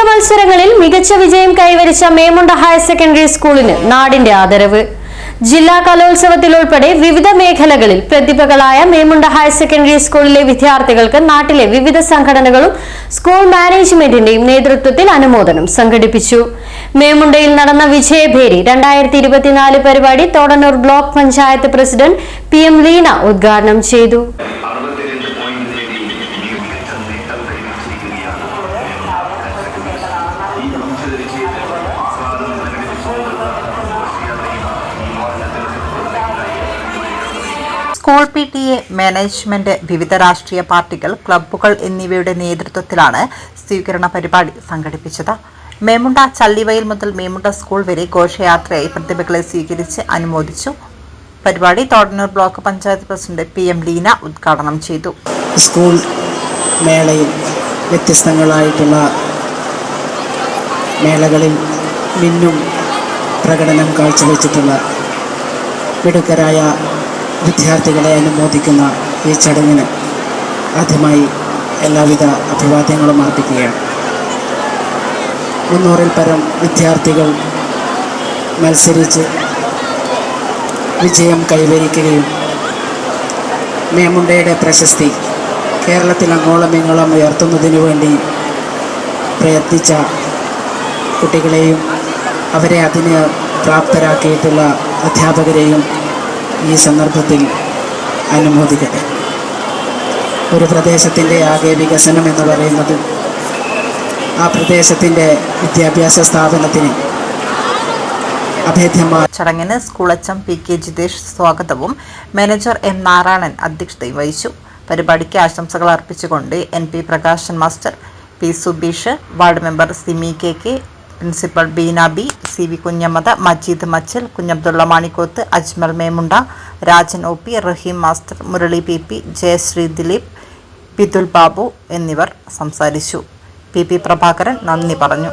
മത്സരങ്ങളിൽ മികച്ച വിജയം കൈവരിച്ച മേമുണ്ട ഹയർ സെക്കൻഡറി സ്കൂളിന് നാടിന്റെ ആദരവ്. ജില്ലാ കലോത്സവത്തിൽ ഉൾപ്പെടെ വിവിധ മേഖലകളിൽ പ്രതിഭകളായ മേമുണ്ട ഹയർ സെക്കൻഡറി സ്കൂളിലെ വിദ്യാർത്ഥികൾക്ക് നാട്ടിലെ വിവിധ സംഘടനകളും സ്കൂൾ മാനേജ്മെന്റിന്റെയും നേതൃത്വത്തിൽ അനുമോദനം സംഘടിപ്പിച്ചു. മേമുണ്ടയിൽ നടന്ന വിജയഭേരി 2024 പരിപാടി Thodannur block panchayat president PM Leena ഉദ്ഘാടനം ചെയ്തു. സ്കൂൾ PTA മാനേജ്മെന്റ്, വിവിധ രാഷ്ട്രീയ പാർട്ടികൾ, ക്ലബ്ബുകൾ എന്നിവയുടെ നേതൃത്വത്തിലാണ് സ്വീകരണ പരിപാടി സംഘടിപ്പിച്ചത്. മേമുണ്ട ചള്ളിവയൽ മുതൽ മേമുണ്ട സ്കൂൾ വരെ ഘോഷയാത്രയായി പ്രതിഭകളെ സ്വീകരിച്ച് അനുമോദിച്ചു. പരിപാടി Thodannur block panchayat president PM Leena ഉദ്ഘാടനം ചെയ്തു. സ്കൂൾ മേളയിൽ വ്യത്യസ്തങ്ങളായിട്ടുള്ള മേളകളിൽ മിന്നും പ്രകടനം കാഴ്ചവെച്ചിട്ടുള്ള മിടുക്കരായ വിദ്യാർത്ഥികളെ അനുമോദിക്കുന്ന ഈ ചടങ്ങിന് ആദ്യമായി എല്ലാവിധ അഭിവാദ്യങ്ങളും അർപ്പിക്കുകയാണ്. 300-ൽ പരം വിദ്യാർത്ഥികൾ മത്സരിച്ച് വിജയം കൈവരിക്കുകയും മേമുണ്ടയുടെ പ്രശസ്തി കേരളത്തിൽ അങ്ങോളം ഇങ്ങോളം ഉയർത്തുന്നതിനു വേണ്ടി പ്രയത്നിച്ച കുട്ടികളെയും അവരെ അതിന് പ്രാപ്തരാക്കിയിട്ടുള്ള അധ്യാപകരെയും ഈ സന്ദർഭത്തിൽ അനുമോദിക്കട്ടെ. ഒരു പ്രദേശത്തിൻ്റെ ആകെ വികസനം എന്ന് പറയുന്നത് ആ പ്രദേശത്തിൻ്റെ വിദ്യാഭ്യാസ സ്ഥാപനത്തിന് അഭേദ്യമായ. ചടങ്ങിന് സ്കൂൾ HM PK ജിതേഷ് സ്വാഗതവും മാനേജർ M നാരായണൻ അധ്യക്ഷതയും വഹിച്ചു. പരിപാടിക്ക് ആശംസകൾ അർപ്പിച്ചുകൊണ്ട് NP Prakashan master, P Subeesh, ward member Simi KK, principal Beena B, CV Kunhammad, Majeed Machal, Kunhabdulla Manikoth, Ajmal Memunda, Rajan OP, Raheem master, Murali PP, Jayasree Dileep, Pithul Babu എന്നിവർ സംസാരിച്ചു. PP പ്രഭാകരൻ നന്ദി പറഞ്ഞു.